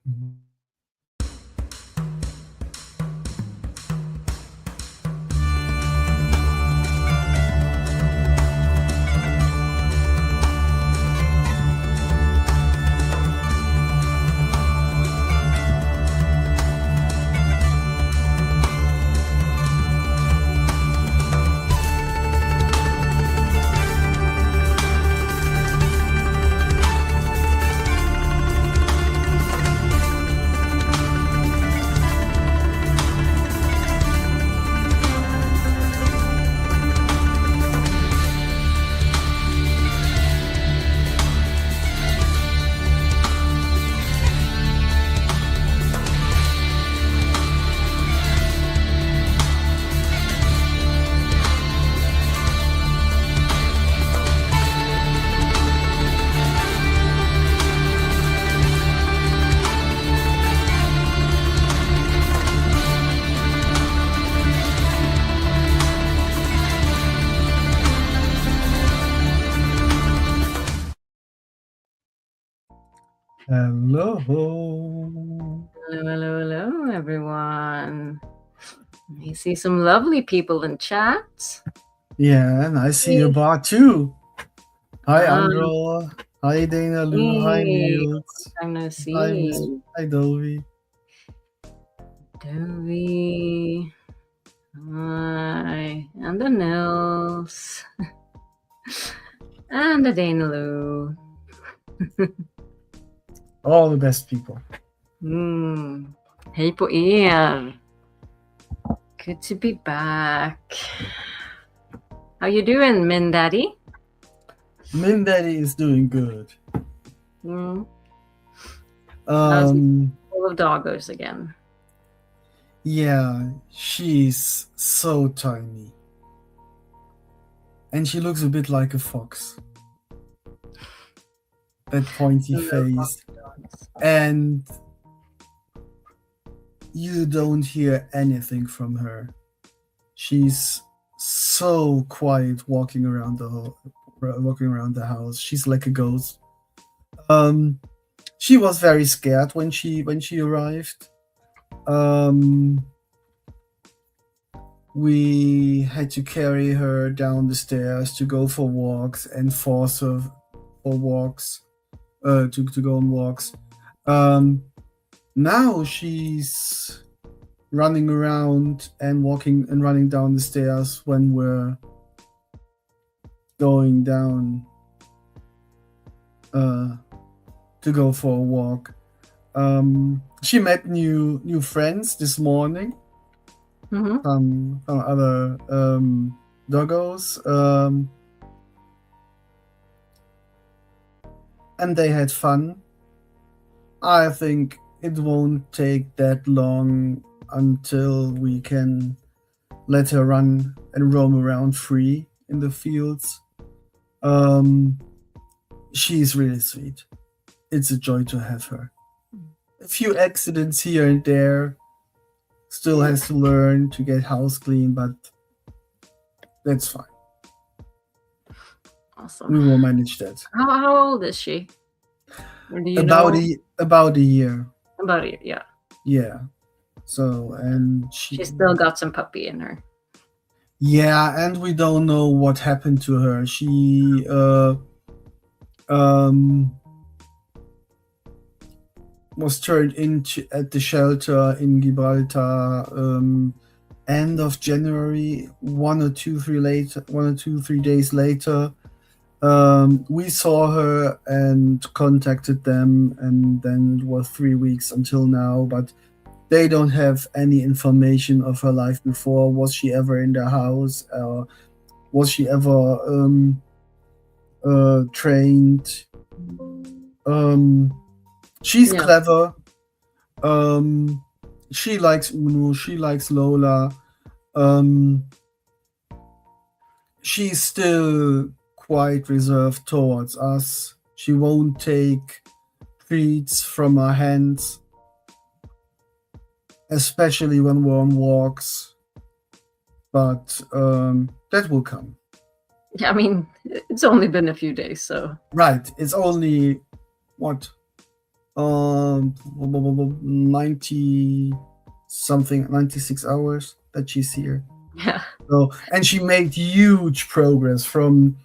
Hello. Hello, everyone. I see some lovely people in chat. Yeah, and I see your bar too. Hi, Andro. Hi, Dana Lou. Hi, Niels. Time no see. Hi, Dovey. Dovey. Hi. And the Nils. And the Dana Lou. All the best people. Hej på er. Good to be back. How you doing, Min Daddy? Min Daddy is doing good. Full of doggos again. Yeah, she's so tiny. And she looks a bit like a fox. That pointy face. And you don't hear anything from her. She's so quiet walking around the house. She's like a ghost. She was very scared when she arrived. We had to carry her down the stairs to go for walks and force her for walks, to go on walks. Now she's running around and walking and running down the stairs when we're going down to go for a walk. She met new friends this morning. Some other doggos, and they had fun. I think it won't take that long until we can let her run and roam around free in the fields. She's really sweet. It's a joy to have her. A few accidents here and there. Still has to learn to get house clean, but that's fine. Awesome. We will manage that. How old is she? Or do you about know? About a year. About a year, yeah. Yeah. So, and she still got some puppy in her. Yeah, and we don't know what happened to her. She was turned into at the shelter in Gibraltar end of January. 1 or 2 3 days later, we saw her and contacted them, and then it was 3 weeks until now, but they don't have any information of her life before. Was she ever in the house? Was she ever trained? She's clever. She likes Uno. She likes Lola. She's still quite reserved towards us. She won't take treats from our hands, especially when we're on walks. But that will come. Yeah, I mean, it's only been a few days, so. Right. It's only, what? 90 something, 96 hours that she's here. Yeah. So, and she made huge progress from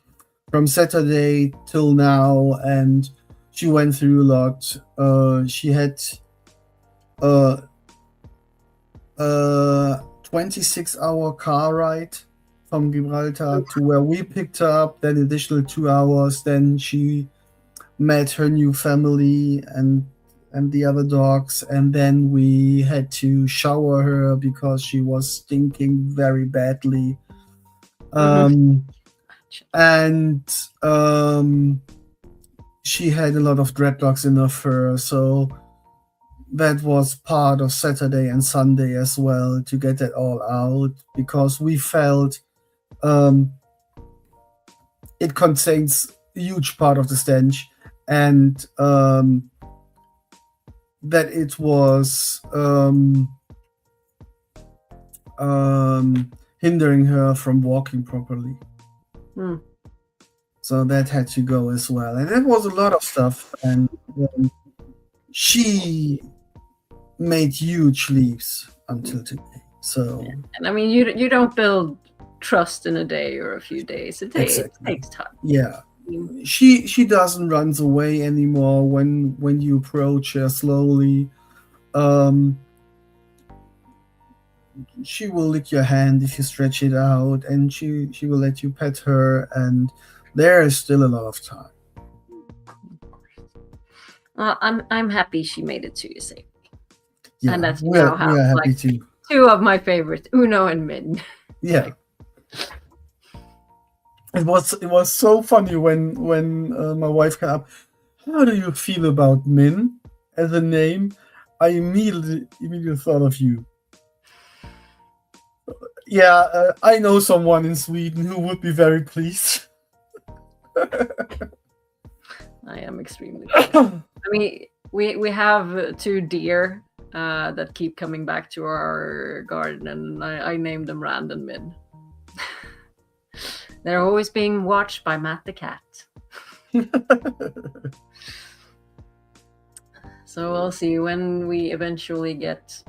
Saturday till now, and she went through a lot. She had 26-hour car ride from Gibraltar to where we picked her up, then additional 2 hours. Then she met her new family and the other dogs, and then we had to shower her because she was stinking very badly. And she had a lot of dreadlocks in her fur, so that was part of Saturday and Sunday as well, to get that all out, because we felt it contains a huge part of the stench, and that it was hindering her from walking properly. So that had to go as well, and it was a lot of stuff, and she made huge leaps until today. So, and I mean, you don't build trust in a day or a few days. It takes time. Yeah, she doesn't run away anymore when you approach her slowly. She will lick your hand if you stretch it out, and she will let you pet her, and there is still a lot of time. I'm happy she made it to you safe. Yeah, and that's we are happy too. Two of my favorites, Uno and Min. Yeah. It was so funny when my wife came up. How do you feel about Min as a name? I immediately thought of you. Yeah, I know someone in Sweden who would be very pleased. I am extremely pleased. I mean, we have 2 deer that keep coming back to our garden, and I named them Rand and Min. They're always being watched by Matt the cat. So we'll see when we eventually get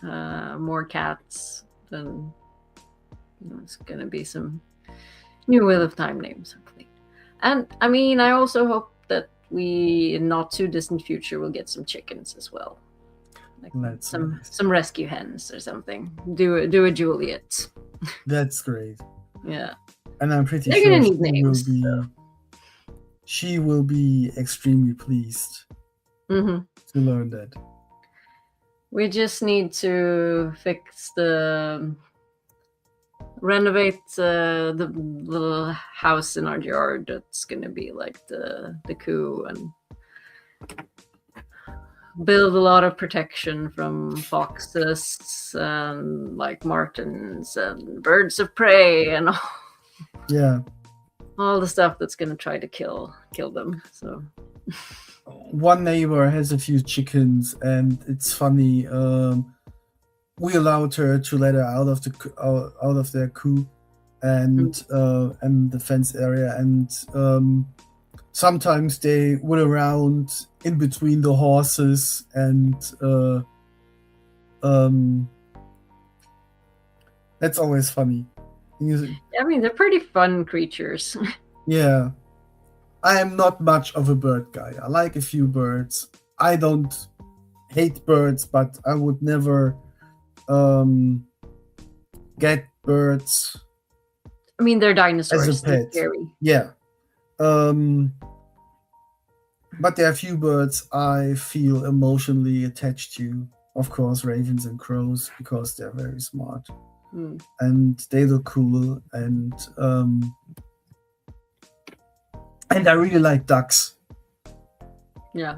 more cats. Then it's gonna be some new Wheel of Time names, hopefully. And I mean, I also hope that we, in not too distant future, will get some chickens as well, like some rescue hens or something. Do a Juliet. That's great. Yeah. And I'm pretty They're sure gonna need names, she will be extremely pleased to learn that. We just need to renovate the little house in our yard that's gonna be like the coop, and build a lot of protection from foxes and like martens and birds of prey and all the stuff that's gonna try to kill them. So one neighbor has a few chickens, and it's funny. We allowed her to let her out of their coop and the fence area, and sometimes they would around in between the horses, and that's always funny. I mean, they're pretty fun creatures. Yeah. I am not much of a bird guy. I like a few birds. I don't hate birds, but I would never get birds. I mean, they're dinosaurs. As a pet. They're scary. Yeah. But there are a few birds I feel emotionally attached to. Of course, ravens and crows, because they're very smart. And they look cool, and I really like ducks. Yeah.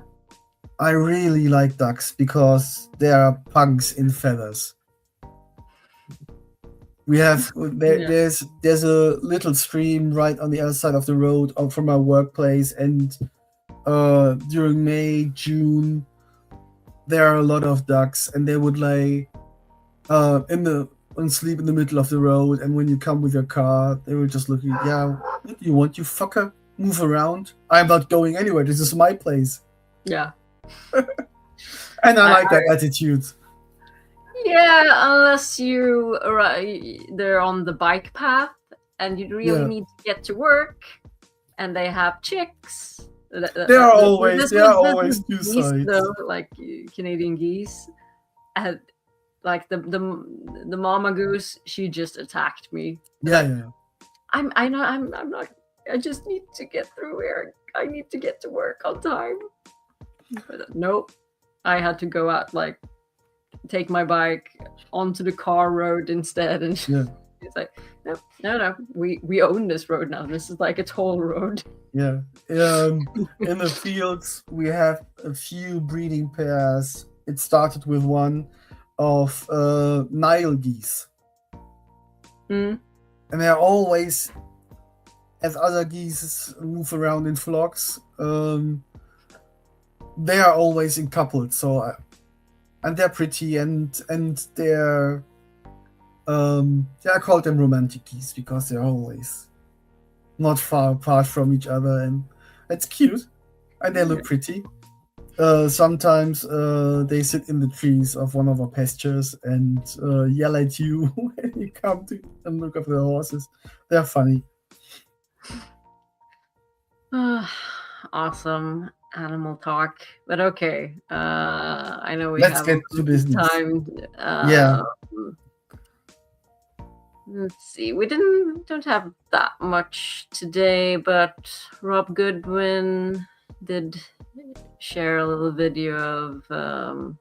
I really like ducks because they are punks in feathers. We have there's a little stream right on the other side of the road from our workplace, and during May, June, there are a lot of ducks, and they would lay and sleep in the middle of the road, and when you come with your car, they were just looking, what do you want, you fucker? Move around. I'm not going anywhere. This is my place. Yeah. And I like that attitude. Yeah, unless they're on the bike path and you really need to get to work, and they have chicks. There are always two geese, sides. though, like Canadian geese. And like the mama goose, she just attacked me. Yeah. I'm not. I just need to get through here. I need to get to work on time. But nope, I had to go out, like, take my bike onto the car road instead, and it's like, no, we own this road now. This is like a toll road. Yeah. In the fields, we have a few breeding pairs. It started with one of Nile geese. Mm. And they're always, as other geese move around in flocks, they are always in couples. So, and they're pretty, and they're I call them romantic geese because they're always not far apart from each other, and it's cute, and they look pretty. Sometimes they sit in the trees of one of our pastures and yell at you when you come to and look at the horses. They're funny. Awesome animal talk, but okay. I know Let's get to business. Time. Let's see. We don't have that much today, but Rob Goodwin did share a little video of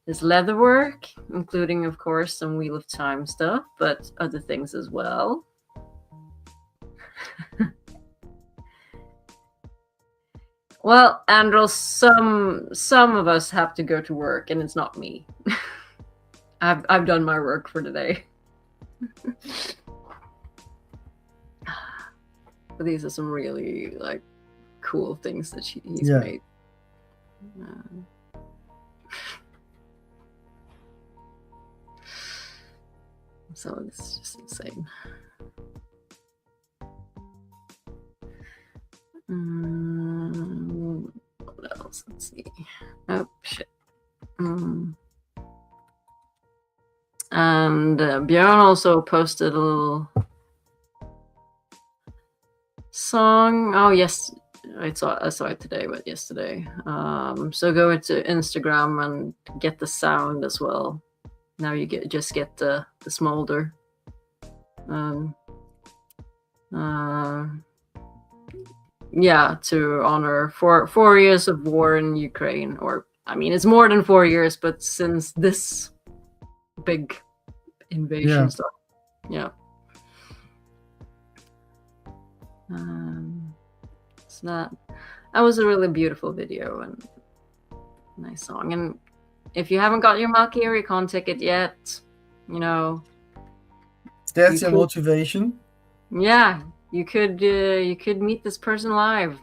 his leather work, including, of course, some Wheel of Time stuff, but other things as well. Well, Andros, some of us have to go to work, and it's not me. I've done my work for today. But these are some really, like, cool things that he's made. So it's just insane. What else? Let's see. Oh, shit. And Björn also posted a little song. Oh, yes. I saw it today, but yesterday. So go into Instagram and get the sound as well. Now you just get the smolder. Yeah, to honor 4 years of war in Ukraine, or I mean, it's more than 4 years, but since this big invasion stuff, so that was a really beautiful video and nice song. And if you haven't got your Valkyrie con ticket yet, that's your motivation. Yeah, you could meet this person live.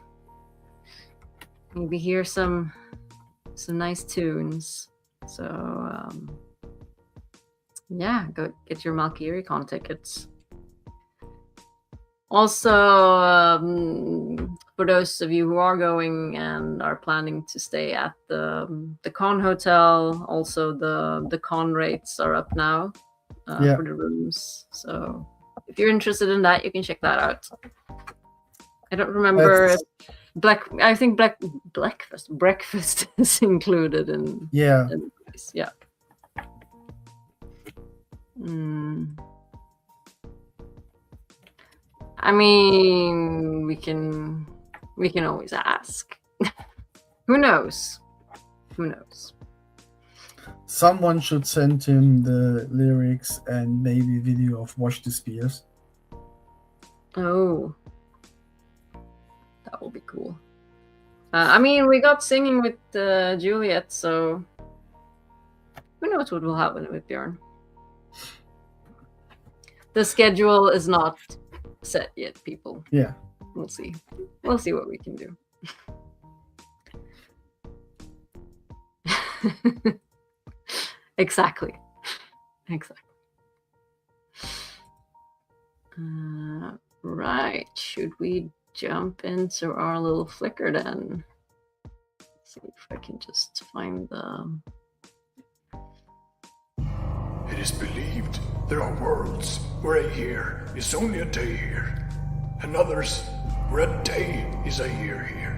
Maybe hear some nice tunes. So yeah, go get your Valkyrie con tickets. Also, for those of you who are going and are planning to stay at the con hotel, also the con rates are up now for the rooms. So if you're interested in that, you can check that out. I don't remember I think breakfast is included in in this. Yeah. I mean, we can always ask. Who knows? Someone should send him the lyrics and maybe video of Wash the Spears. Oh, that will be cool. I mean, we got singing with Juliet, so who knows what will happen with Björn. The schedule is not set yet, people. Yeah. We'll see. We'll see what we can do. Exactly. Right. Should we jump into our little Flickr then? see if I can just find the. It is believed there are worlds where a year is only a day here, and others where a day is a year here.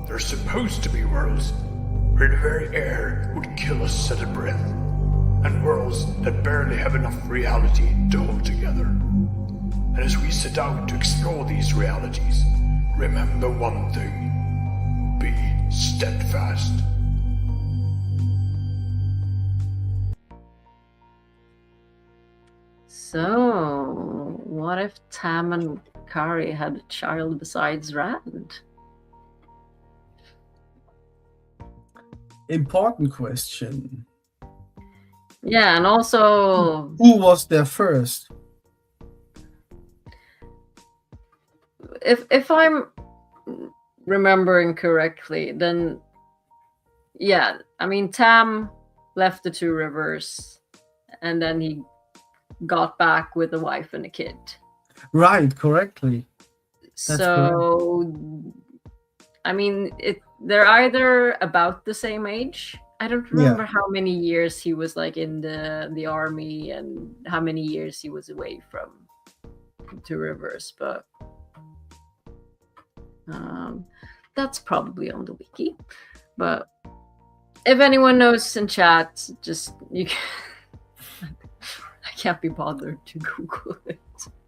There are supposed to be worlds where the very air would kill us at a breath, and worlds that barely have enough reality to hold together. And as we set out to explore these realities, remember one thing: be steadfast. So, what if Tam and Karri had a child besides Rand? Important question. Yeah, and also, Who was there first? if I'm remembering correctly, then yeah, I mean Tam left the Two Rivers, and then he got back with a wife and a kid. Right, correctly. So, I mean, they're either about the same age. I don't remember how many years he was like in the army and how many years he was away from Two Rivers, but that's probably on the wiki. But if anyone knows in chat, just you can. I can't be bothered to Google it.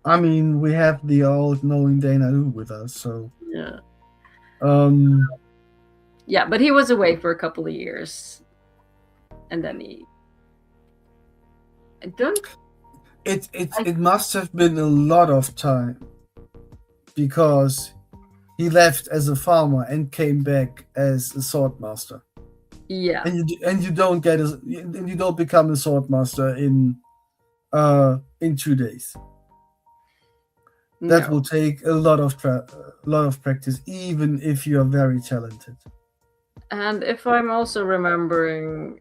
I mean, we have the old knowing Dana Who with us, so Yeah. Yeah, but he was away for a couple of years, and then I don't. It must have been a lot of time, because he left as a farmer and came back as a swordmaster. Yeah. And you don't become a swordmaster in 2 days. That will take a lot of practice, even if you are very talented. And if I'm also remembering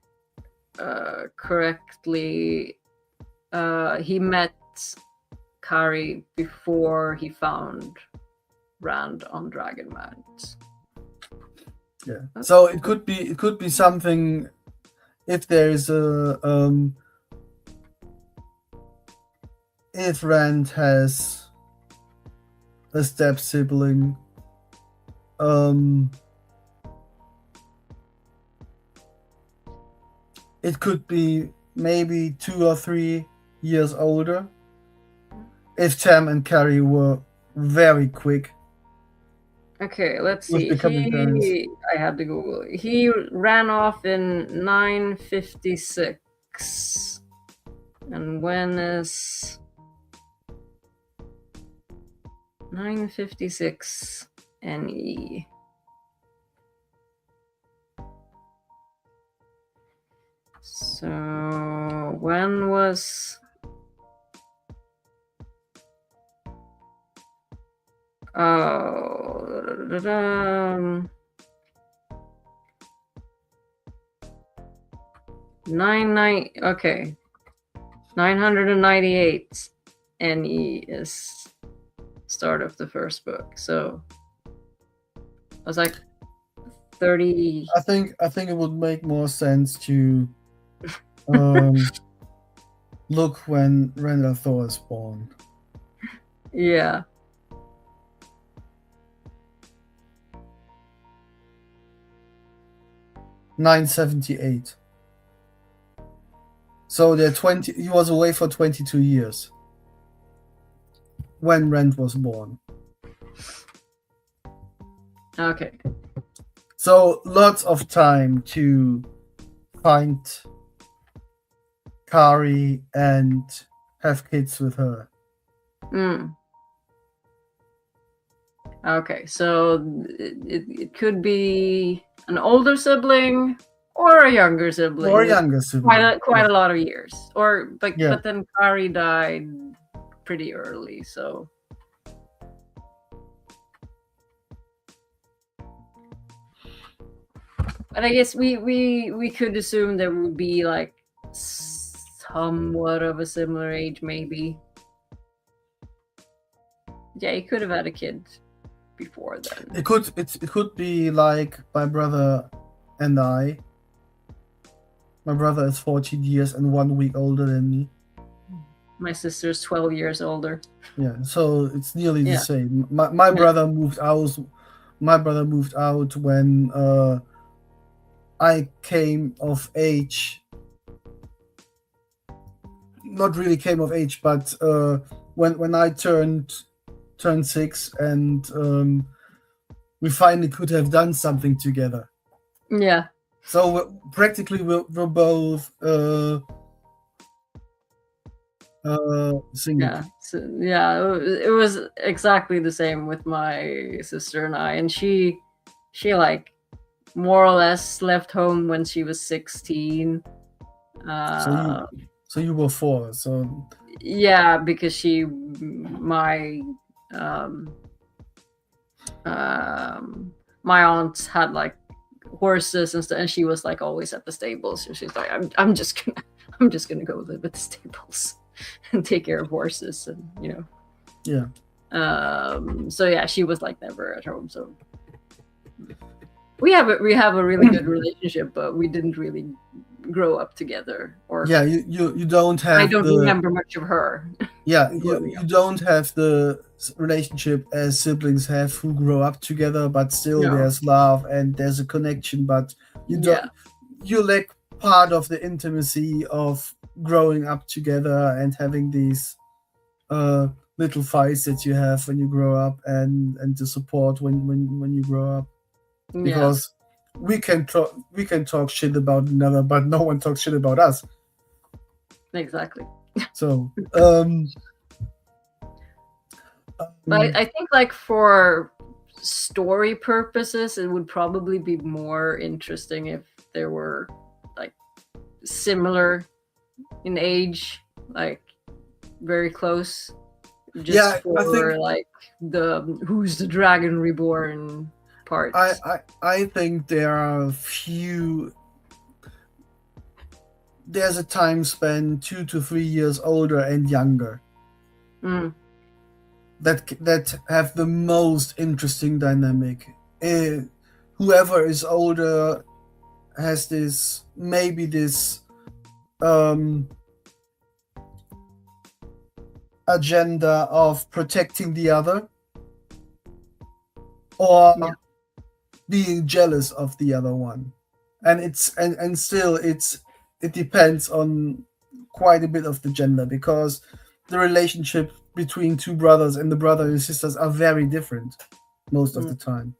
correctly, he met Karri before he found Rand on Dragonmount. Yeah. So it could be something. If there is if Rand has a step sibling, it could be maybe 2 or 3 years older. If Tam and Karri were very quick. Okay, let's see. I had to Google. He ran off in 956. And when is 956 NE? So when was 998 NE is start of the first book. So I was like 30. I think it would make more sense to look when Randall Thor is born. Yeah. $978. So he was away for 22 years when Rand was born. Okay. So lots of time to find Karri and have kids with her. Okay, so it could be an older sibling or a younger sibling. Or a younger sibling. Quite a lot of years. But then Karri died pretty early, so. But I guess we could assume there would be like somewhat of a similar age, maybe. Yeah, he could have had a kid before then. It could be like my brother and I. My brother is 14 years and 1 week older than me. My sister's 12 years older. Yeah, so it's nearly the Yeah. same. My brother moved out. My brother moved out when I came of age. Not really came of age, but when I turned 6, and we finally could have done something together. Yeah. So we're both single. Yeah. So, yeah, it was exactly the same with my sister and I, and she like more or less left home when she was 16. So you were 4. So yeah, because my aunt had like horses and stuff, and she was like always at the stables. So she's like, I'm just gonna go live at the stables and take care of horses, and yeah. So yeah, she was like never at home. So we have a really good relationship, but we didn't really grow up together. Or yeah, you don't have. I don't remember much of her. Yeah, you don't have the relationship as siblings have who grow up together, but still there's love and there's a connection. But you don't. You lack part of the intimacy of growing up together and having these little fights that you have when you grow up, and the support when you grow up. Because we can talk shit about another, but no one talks shit about us. Exactly. So but I think like for story purposes, it would probably be more interesting if there were like similar in age, like very close. Just for I think, like the Who's the Dragon Reborn part. I think there are a few. There's a time span 2 to 3 years older and younger that have the most interesting dynamic. Whoever is older has this agenda of protecting the other, or being jealous of the other one, and it depends on quite a bit of the gender, because the relationship between two brothers and the brother and sisters are very different most of the time.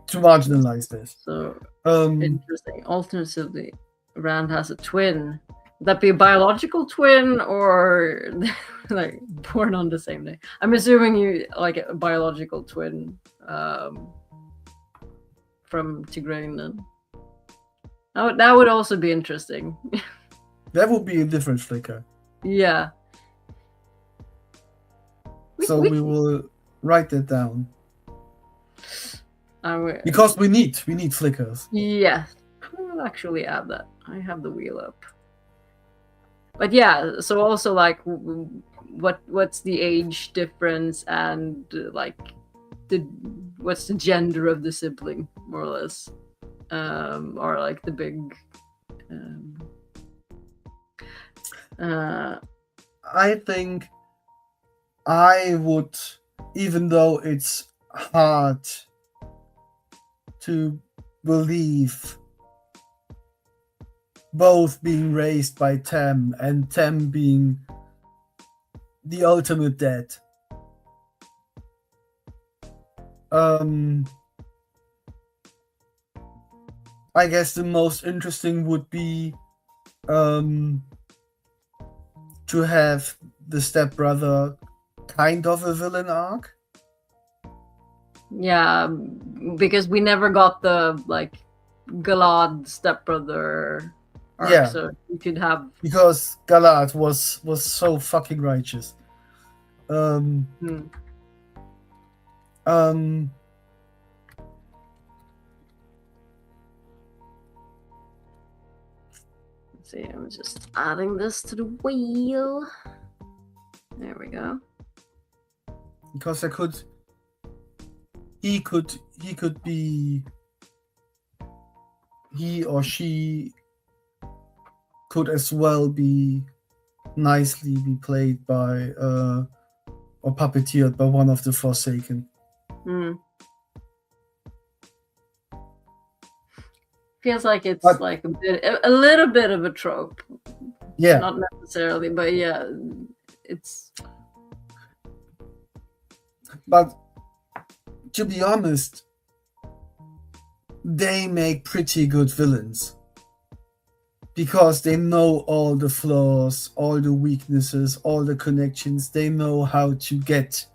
To marginalize this, so interesting. Alternatively, Rand has a twin. Would that be a biological twin, or like born on the same day? I'm assuming you like a biological twin from Tigraine then. That would also be interesting. That would be a different Flicker. Yeah. We will write that down. Because we need Flickers. Yeah. We'll actually add that. I have the wheel up. But yeah, so also like what's the age difference, and like what's the gender of the sibling, more or less, or like the big I think I would, even though it's hard to believe, both being raised by Tam and Tam being the ultimate dad. I guess the most interesting would be to have the stepbrother kind of a villain arc. Yeah, because we never got the like Galad stepbrother arc, yeah, so you could have, because Galad was so fucking righteous. Let's see, I'm just adding this to the wheel. There we go. Because I could he could be, he or she could as well be nicely be played by or puppeteered by one of the Forsaken. Feels like it's But- like a little bit of a trope. Yeah, Not necessarily, but yeah, it's but to be honest, they make pretty good villains because they know all the flaws, all the weaknesses, all the connections. They know how to get.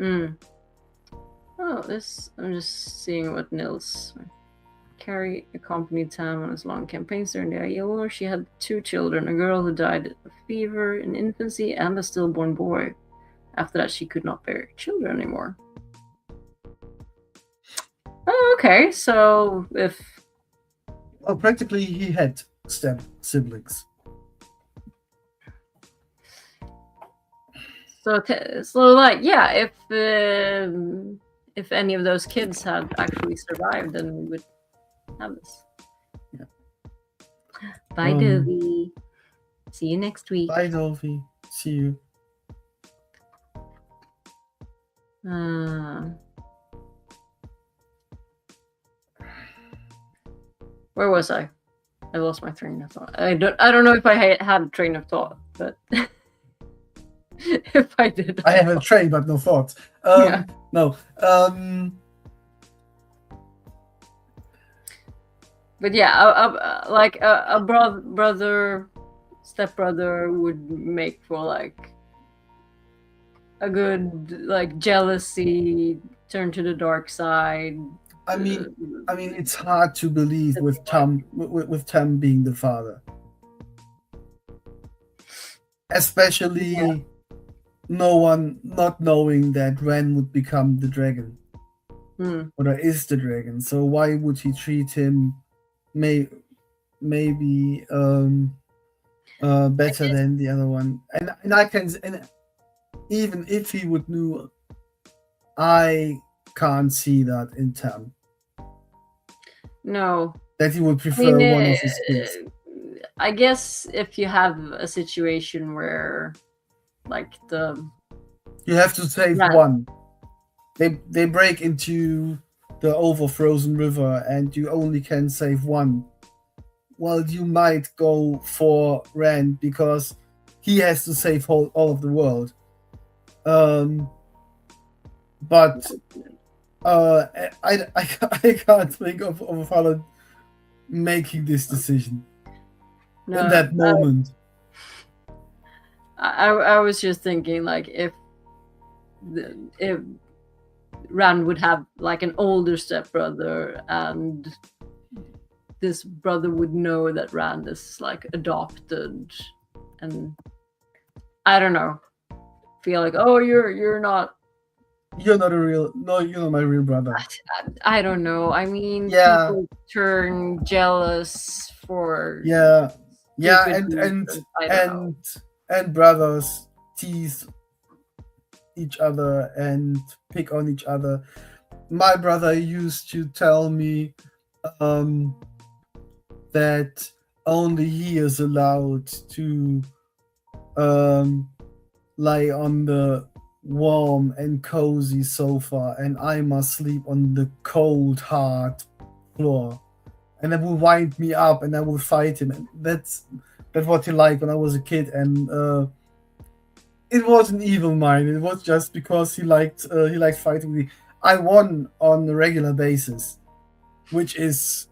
Oh, this I'm just seeing what Nils. Karri accompanied Tam on his long campaigns during the IE War. She had 2 children, a girl who died of fever in infancy and a stillborn boy. After that, she could not bear children anymore. Oh, okay. So if Well, practically he had step siblings. so like yeah, if any of those kids had actually survived, then we would have this. Yeah. Bye, Dovey. See you next week. Bye, Dolphy. See you. Where was I? I lost my train of thought. I don't know if I had a train of thought, but if I did, I have a train, but no thoughts. Yeah. No. But yeah, like a brother, stepbrother would make for like a good like jealousy, turn to the dark side. I mean, it's hard to believe with Tam being the father, especially no one not knowing that Ren would become the dragon, or that is the dragon. So why would he treat him maybe better than the other one? And I can, and even if he would know, I can't see that in Tam. No. That he would prefer one of his kids. I guess if you have a situation where, like you have to save one. They break into the overfrozen river, and you only can save one. Well, you might go for Rand because he has to save all of the world. But I can't think of a father making this decision in that moment. I was just thinking, like, if Rand would have like an older stepbrother, and this brother would know that Rand is like adopted, and I don't know, feel like, oh, you're not a real, no, you're not my real brother. I don't know. I mean, yeah, people turn jealous for and brothers tease each other and pick on each other. My brother used to tell me that only he is allowed to lie on the warm and cozy sofa, and I must sleep on the cold, hard floor. And that would wind me up, and I would fight him. And that's what he liked when I was a kid. And it wasn't evil mind. It was just because he liked fighting me. I won on a regular basis, which is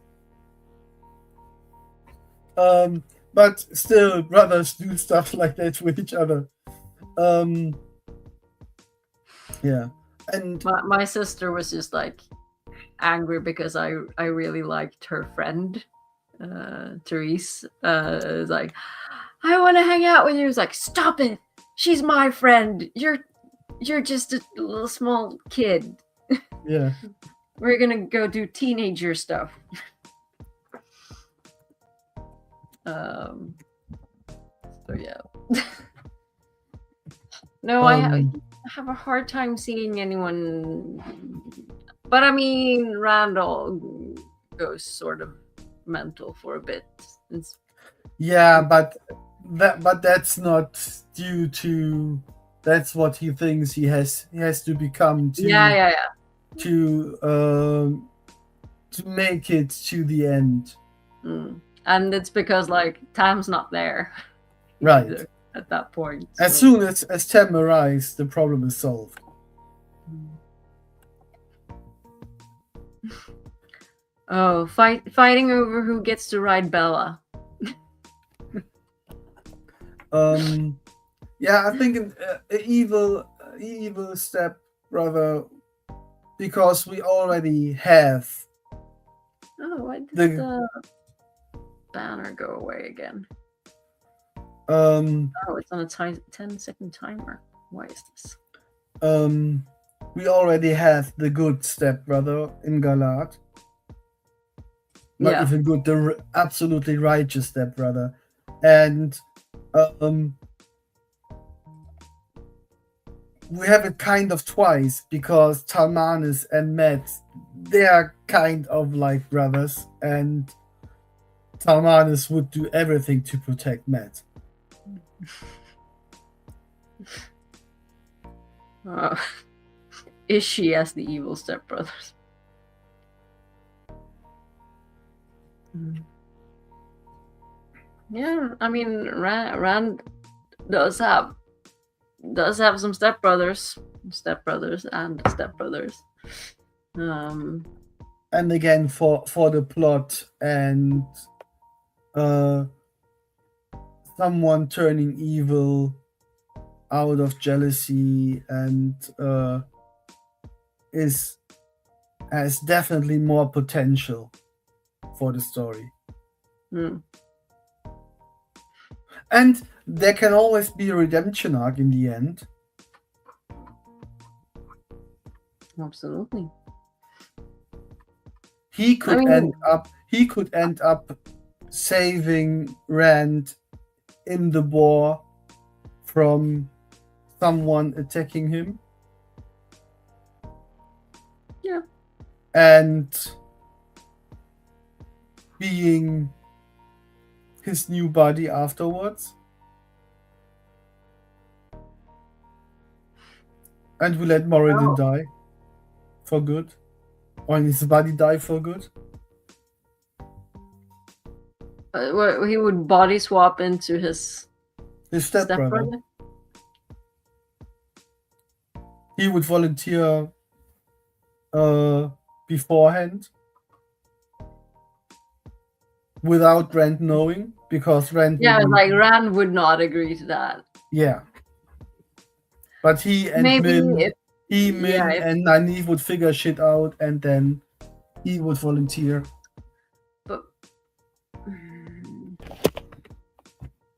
but still, brothers do stuff like that with each other. Yeah, and my sister was just like angry because I really liked her friend, Therese. It's like, I want to hang out with you. It's like, stop it! She's my friend. You're just a little small kid. Yeah, we're gonna go do teenager stuff. So yeah. No, have a hard time seeing anyone. But I mean, Randall goes sort of mental for a bit. Yeah, but that's not due to. That's what he thinks he has to become to. Yeah. To make it to the end. And it's because like Tam's not there. Right. Either, at that point. As soon as Tam arrives, the problem is solved. Oh, fighting over who gets to ride Bella. Yeah, I think an evil step rather, because we already have. Oh, why did the banner go away again? Oh, it's on a 10-second timer. Why is this? We already have the good stepbrother in Galat. Not even good, the absolutely righteous stepbrother. And we have it kind of twice, because Talmanis and Matt, they are kind of like brothers, and Talmanis would do everything to protect Matt. Is she as the evil stepbrothers? Yeah, I mean, Rand does have some stepbrothers, and again, for the plot and someone turning evil out of jealousy and has definitely more potential for the story. And there can always be a redemption arc in the end. Absolutely. He could end up saving Rand in the war from someone attacking him. Yeah. And being his new body afterwards. And we let Moradin die for good. Or his body die for good. He would body swap into his stepbrother. He would volunteer beforehand without Rand knowing, because Rand Rand would not agree to that. Yeah. But he and Min and Nynaeve would figure shit out, and then he would volunteer. But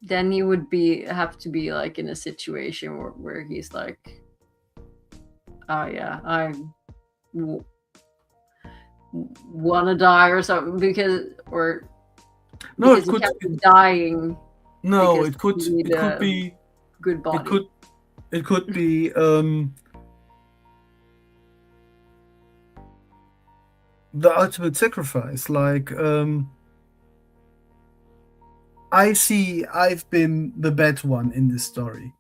then he would have to be like in a situation where he's like, oh yeah, I want to die or something, because he kept dying. No, it could be good body. It could be the ultimate sacrifice. Like I've been the bad one in this story,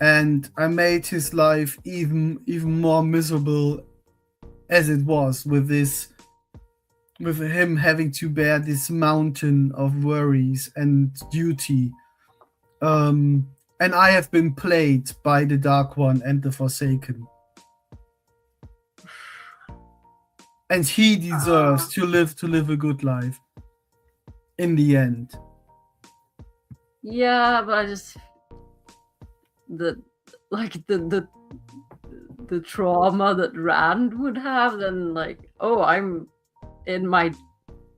and I made his life even more miserable as it was, with him having to bear this mountain of worries and duty. And I have been played by the Dark One and the Forsaken. And he deserves to live a good life in the end. Yeah, but I just the trauma that Rand would have, then like, oh, I'm in my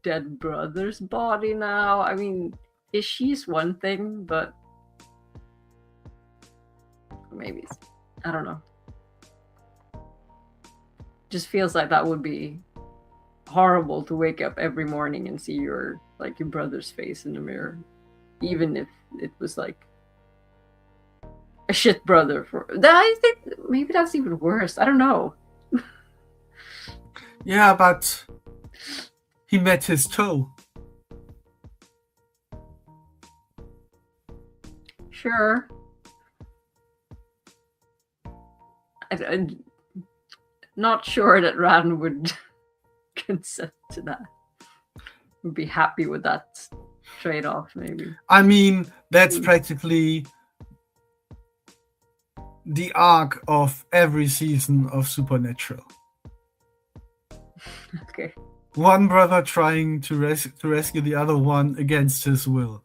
dead brother's body now. I mean, Ishi's one thing, but maybe I don't know. Just feels like that would be horrible to wake up every morning and see your brother's face in the mirror, even if it was like a shit brother for that. I think maybe that's even worse. I don't know. Yeah, but he met his toe. Sure. I'm not sure that Ran would consent to that. Would be happy with that trade-off, maybe. I mean, that's practically the arc of every season of Supernatural. Okay. One brother trying to rescue the other one against his will.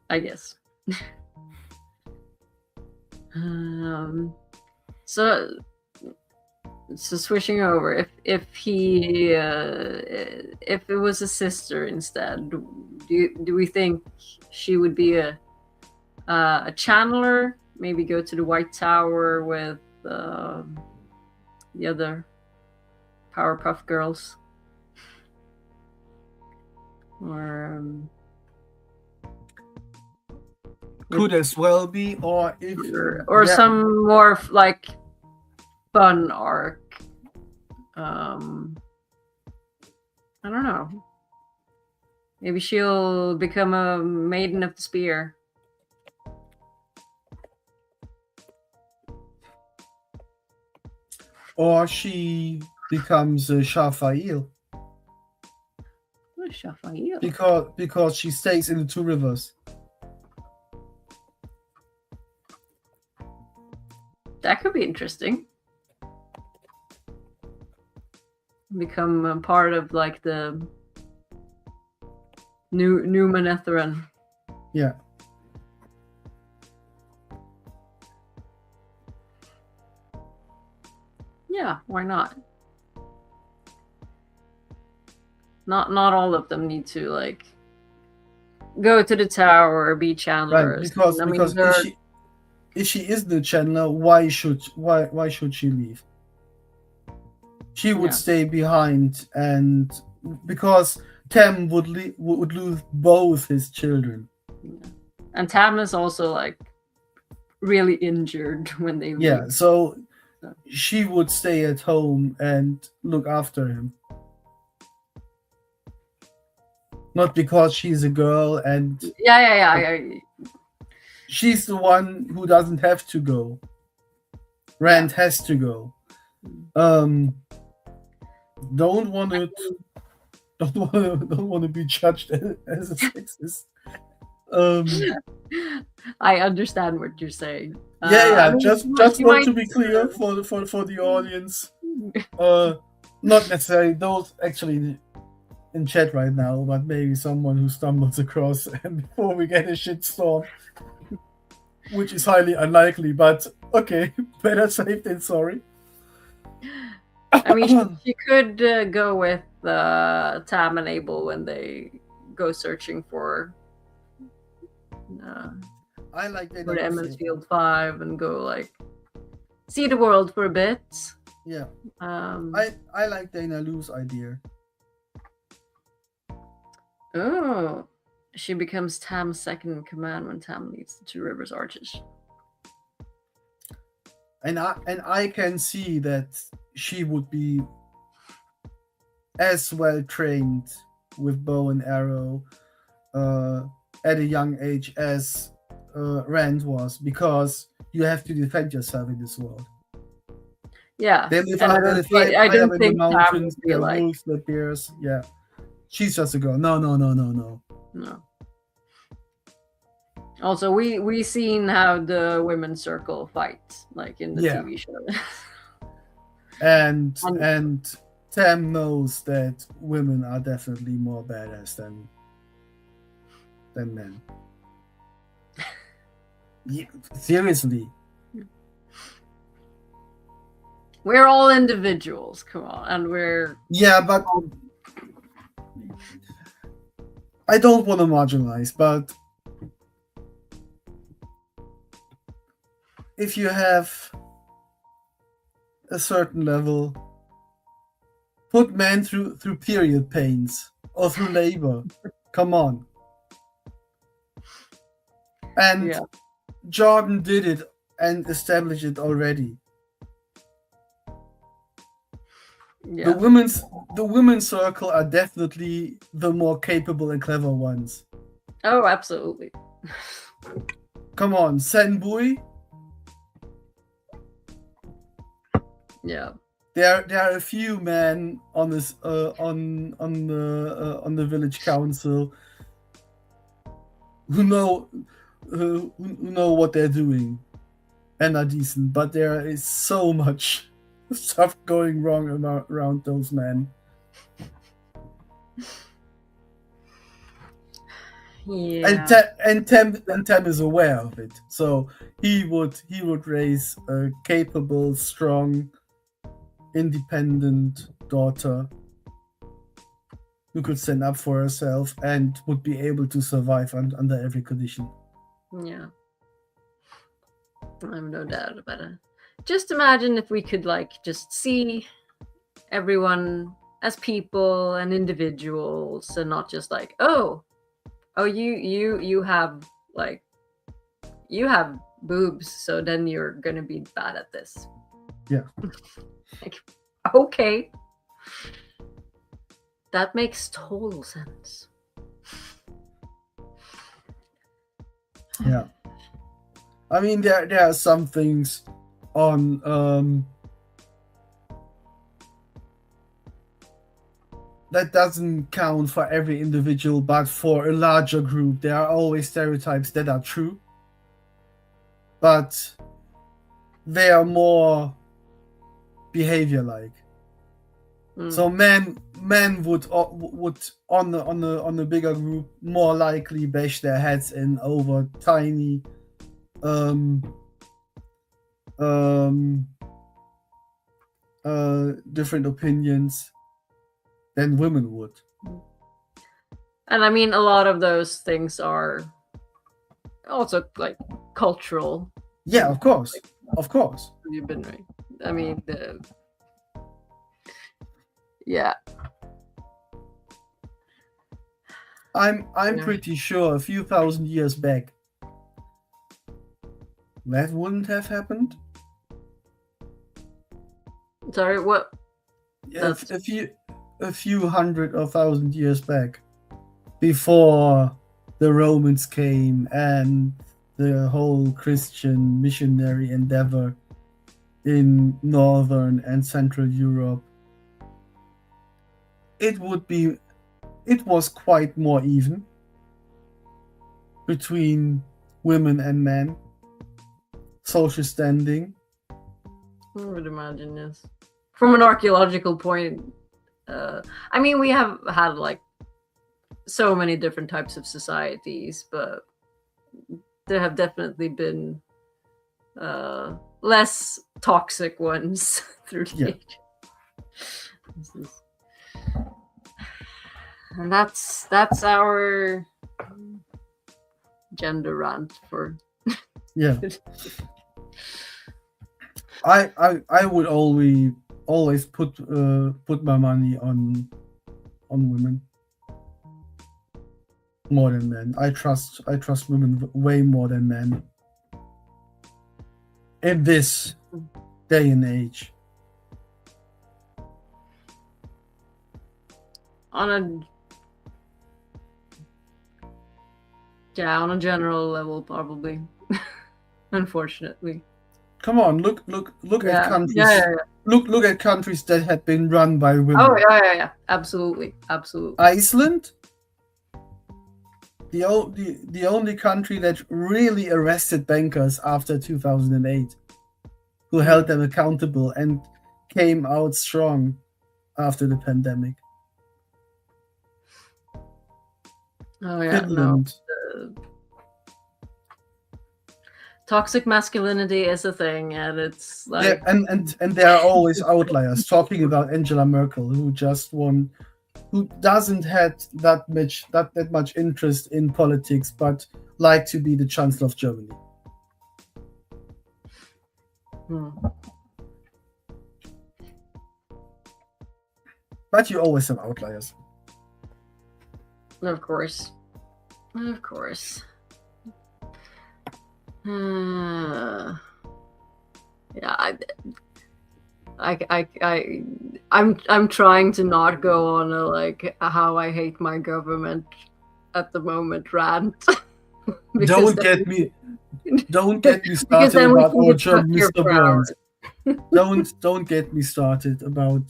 I guess. So switching over, if it was a sister instead, do we think she would be a channeler? Maybe go to the White Tower with the other Powerpuff Girls, or could as well be, or if some more like fun arc. I don't know. Maybe she'll become a Maiden of the Spear. Or she becomes a Shafail. Shafail. Because she stays in the Two Rivers. That could be interesting. Become a part of like the new Manetheren. Yeah. Yeah, why not? Not all of them need to like go to the tower or be channelers. Right, because if she is the channeler, why should she leave? She would stay behind, and because Tam would lose both his children. Yeah. And Tam is also like really injured when they leave. Yeah, so she would stay at home and look after him. Not because she's a girl and yeah. She's the one who doesn't have to go. Rand has to go. Don't want to be judged as a sexist. I understand what you're saying. I mean, just want to be clear for the audience. Not necessarily those actually in chat right now, but maybe someone who stumbles across and before we get a shitstorm, which is highly unlikely. But okay, better safe than sorry. I mean, she could go with Tam and Abel when they go searching for. I like that. Go to Emmons Field 5 and go like see the world for a bit. Yeah. I like Dana Lu's idea. Oh, she becomes Tam's second in command when Tam leads the Two Rivers Archers. And I can see that she would be as well trained with bow and arrow at a young age as Rand was, because you have to defend yourself in this world. Yeah, they live I don't think the mountains, Tam would be like wolves, the bears. Yeah, she's just a girl. No. No. Also, we seen how the women's circle fights, like in the TV show. and Tam knows that women are definitely more badass than men. Yeah, seriously. We're all individuals, come on, and we're but I don't want to marginalize, but if you have a certain level, put men through period pains or through labor. Come on. And Yeah. Jordan did it and established it already. Yeah. The women's circle are definitely the more capable and clever ones. Oh, absolutely. Come on, Senbui. Yeah. There are a few men on this on the village council who know what they're doing and are decent, but there is so much stuff going wrong around those men. Yeah. And Tem is aware of it, so he would raise a capable, strong, independent daughter who could stand up for herself and would be able to survive under every condition. Yeah. I have no doubt about it. Just imagine if we could just see everyone as people and individuals, and not just oh, you have you have boobs, so then you're gonna be bad at this. Yeah. Okay. That makes total sense. Yeah. I mean, there are some things on that doesn't count for every individual, but for a larger group, there are always stereotypes that are true, but they are more behavior-like. So men would on the bigger group more likely bash their heads in over tiny different opinions than women would. And I mean, a lot of those things are also cultural. Yeah, of course. You've been right. I mean, yeah. I'm pretty sure a few thousand years back that wouldn't have happened. Sorry, what? A few hundred or thousand years back, before the Romans came and the whole Christian missionary endeavor in Northern and Central Europe, it was quite more even between women and men, social standing. I would imagine, yes. From an archaeological point, I mean, we have had so many different types of societies, but there have definitely been less toxic ones through the age. And that's our gender rant for. Yeah. I would always put my money on women more than men. I trust women way more than men in this day and age. On a general level, probably. Unfortunately. Come on, look at countries. Yeah. Look at countries that had been run by women. Oh yeah. Absolutely. Iceland, the only country that really arrested bankers after 2008, who held them accountable and came out strong after the pandemic. Oh yeah, Finland. No. Toxic masculinity is a thing, and it's and there are always outliers. Talking about Angela Merkel, who just won, who doesn't have that much interest in politics, but like to be the Chancellor of Germany. But you always have outliers. Of course. Yeah, I'm trying to not go on a like how I hate my government at the moment rant. Don't get me because started then we about can our get job, stuck here Mr. for Burns. hours. Don't get me started about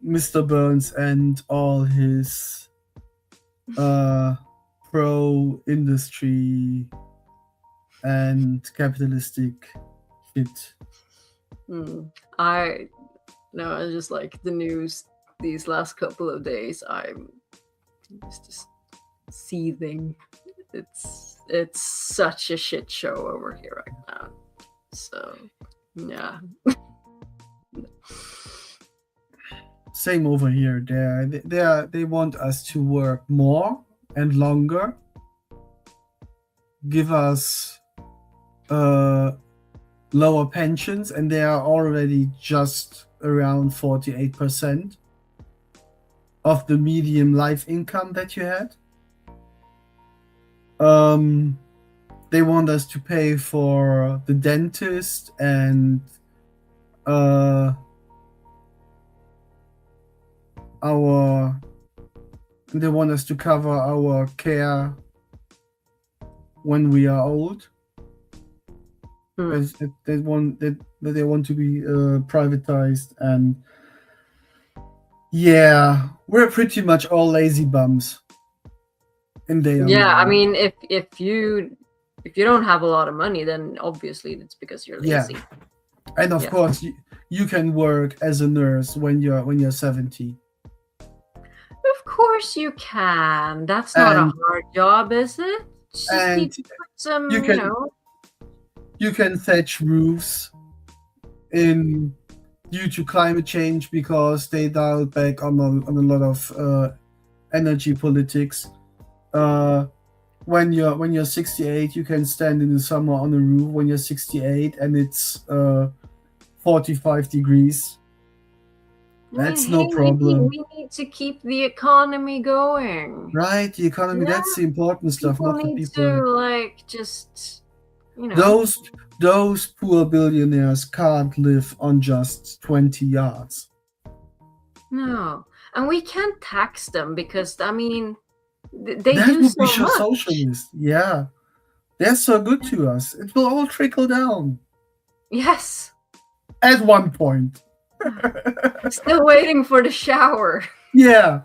Mr. Burns and all his pro-industry and capitalistic shit. I just like the news these last couple of days. I'm just seething. It's such a shit show over here right now. So yeah. Same over here. They want us to work more and longer, give us lower pensions, and they are already just around 48% of the median life income that you had. They want us to pay for the dentist and they want us to cover our care when we are old. They want to be privatized, and yeah, we're pretty much all lazy bums. Yeah, I mean, if you don't have a lot of money, then obviously it's because you're lazy. Yeah. And of course, you can work as a nurse when you're 70. Of course you can. That's not a hard job, is it? Just need to put some, you can thatch roofs due to climate change because they dialed back on a lot of energy politics. When you're 68, you can stand in the summer on a roof when you're 68 and it's 45 degrees. That's no problem. We need to keep the economy going. Right, the economy, that's the important stuff, not the people. Those poor billionaires can't live on just 20 yards. No, and we can't tax them because, I mean, they that do would so be much. Socialist. Yeah, they're so good to us. It will all trickle down. Yes. At one point. Still waiting for the shower. Yeah.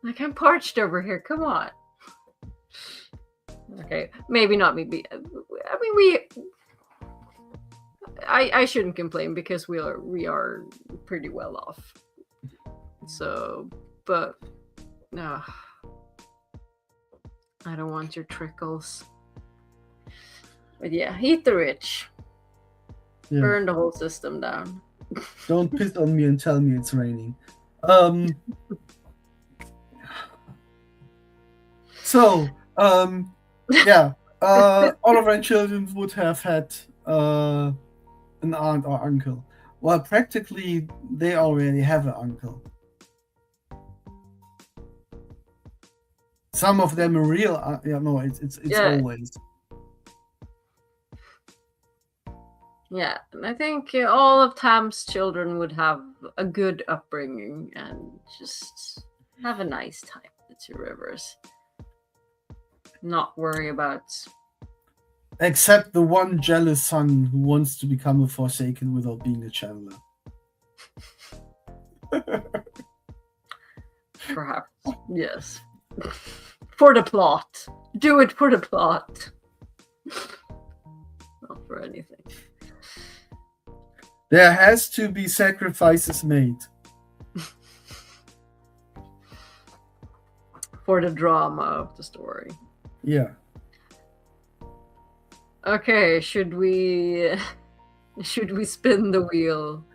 Like, I'm parched over here. Come on. Okay, maybe not me. I mean, I shouldn't complain because we are pretty well off. So, but no, I don't want your trickles. But yeah, eat the rich. Yeah. Burn the whole system down. Don't piss on me and tell me it's raining. Yeah. All of our children would have had an aunt or uncle. Well, practically, they already have an uncle. Some of them are real. It's always. Yeah, and I think all of Tam's children would have a good upbringing and just have a nice time at the Two Rivers. Not worry about. Except the one jealous son who wants to become a Forsaken without being a Chandler. Perhaps, yes. For the plot. Do it for the plot. Not for anything. There has to be sacrifices made. For the drama of the story. Yeah. Okay, should we spin the wheel?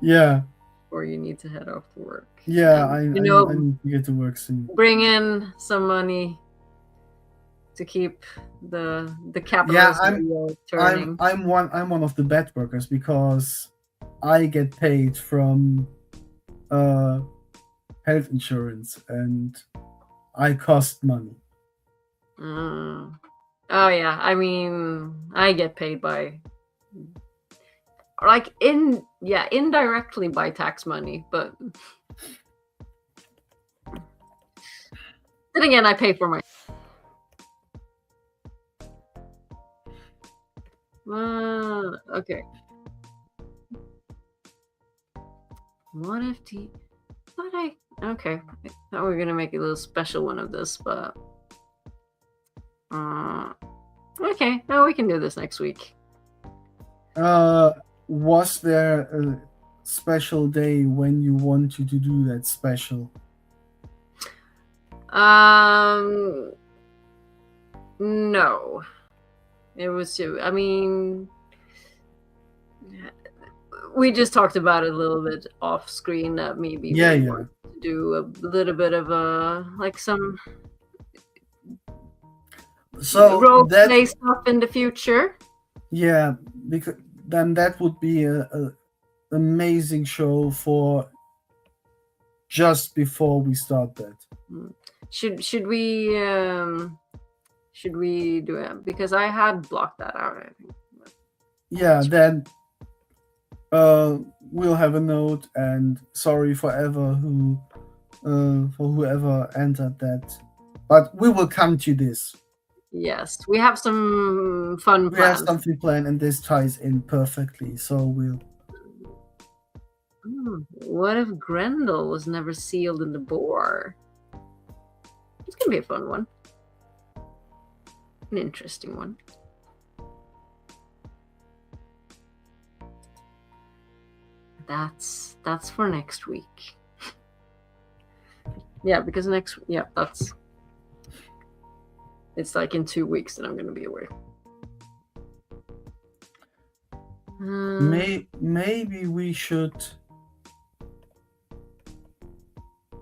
Yeah. Or you need to head off to work. Yeah, I need to get to work soon. Bring in some money to keep the capitalism wheel turning. I'm one of the bad workers because I get paid from health insurance, and I cost money. Oh yeah, I mean, I get paid by, like, indirectly by tax money, but then again, I pay for my. Okay. What if okay. I thought we were gonna make a little special one of this, but okay. No, we can do this next week. Was there a special day when you wanted to do that special? No. It was I mean, we just talked about it a little bit off screen that maybe Yeah. want to do a little bit of some role play stuff in the future. Yeah, because then that would be a amazing show for just before we start that. Should we do it? Because I had blocked that out, I think. Yeah, then we'll have a note, and sorry for whoever entered that, but we will come to this. Yes, we have some fun plans. We have something planned, and this ties in perfectly, so we'll. What if Grendel was never sealed in the boar? It's gonna be a fun one. An interesting one. That's for next week. Yeah, because it's like in 2 weeks that I'm gonna be away. Maybe we should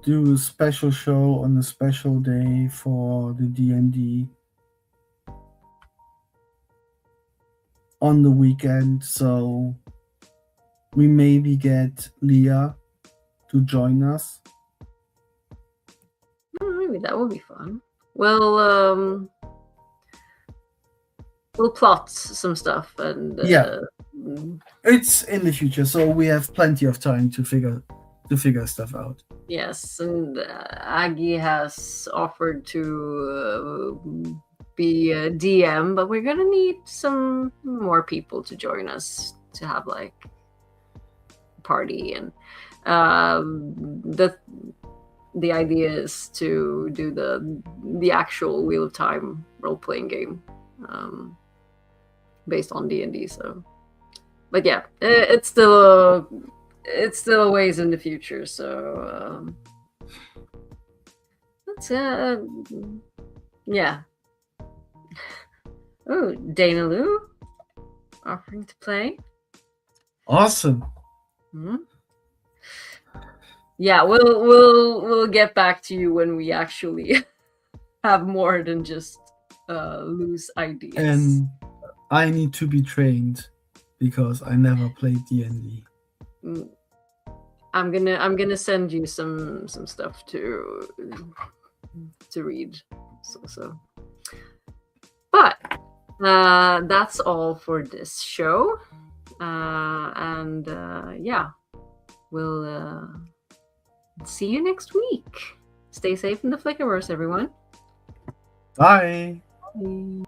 do a special show on a special day for the D&D on the weekend, so we maybe get Leah to join us. Maybe that would be fun. We'll plot some stuff, and it's in the future, so we have plenty of time to figure stuff out. Yes, and Aggie has offered to be a DM, but we're gonna need some more people to join us to have like a party, and the idea is to do the actual Wheel of Time role-playing game based on D&D. So, but yeah, it's still a ways in the future. So let's yeah. Oh, Dana Lou offering to play. Awesome. Yeah, we'll get back to you when we actually have more than just loose ideas. And I need to be trained because I never played D&D. I'm gonna send you some stuff to read. So. But that's all for this show, and yeah, we'll see you next week. Stay safe in the Flickerverse, everyone. Bye. Bye.